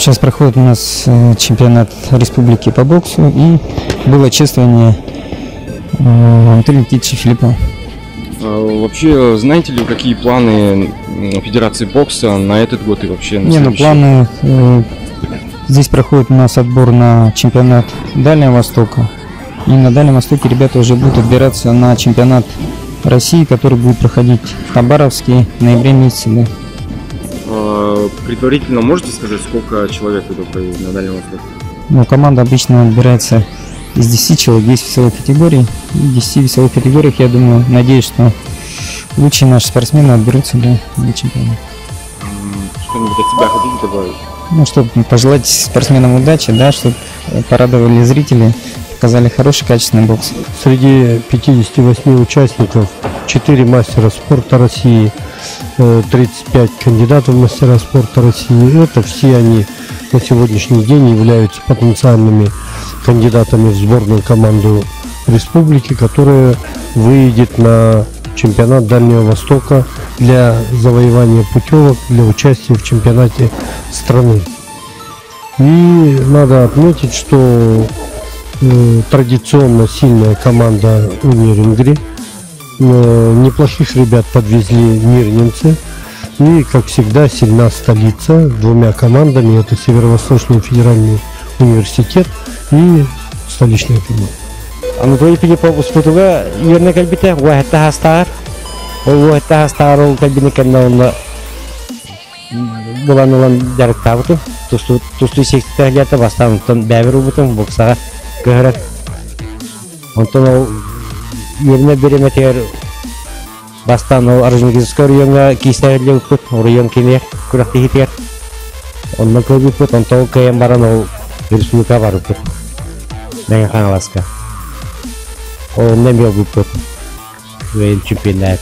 Сейчас проходит у нас чемпионат республики по боксу, и было чествование Антона Никитича Филиппова. Вообще, знаете ли, какие планы Федерации бокса на этот год и вообще на следующий? Планы... Здесь проходит у нас отбор на чемпионат Дальнего Востока. И на Дальнем Востоке ребята уже будут отбираться на чемпионат России, который будет проходить в Хабаровске в ноябре месяце. Да. Предварительно можете сказать, сколько человек идут на Дальнем Востоке? Команда обычно отбирается из 10 человек, 10 весовых категорий. И в 10 весовых категориях, я думаю, надеюсь, что лучшие наши спортсмены отберутся до чемпионата. Что-нибудь от себя хотите добавить? Чтобы пожелать спортсменам удачи, да, чтобы порадовали зрителей, показали хороший, качественный бокс. Среди 58 участников 4 мастера спорта России, 35 кандидатов в мастера спорта России. Это все они на сегодняшний день являются потенциальными кандидатами в сборную команду республики, которая выйдет на чемпионат Дальнего Востока для завоевания путевок, для участия в чемпионате страны. И надо отметить, что традиционно сильная команда у Нерюнгри. Неплохих ребят подвезли мирнинцы. И, как всегда, сильна столица двумя командами. Это Северо-Восточный федеральный университет и столичная команда. Анатолий Филиппов успутуга ерне кальбите уахта хастар. Уахта хастар ол кальбине канна буланылан жарыктабытын. Тусту сектихлята бастан бәбір убытын боксаға көхірек. Онтон ол ерне береметер бастан ол Орджоникидзевский районга кистәгеле үппет, район кенер күрәкте хитер. Оннан көп үппет, онтон кайын баран ол республика бар үппет. Мәңе қаңаласка. Оннан бел үппет. Чемпионат.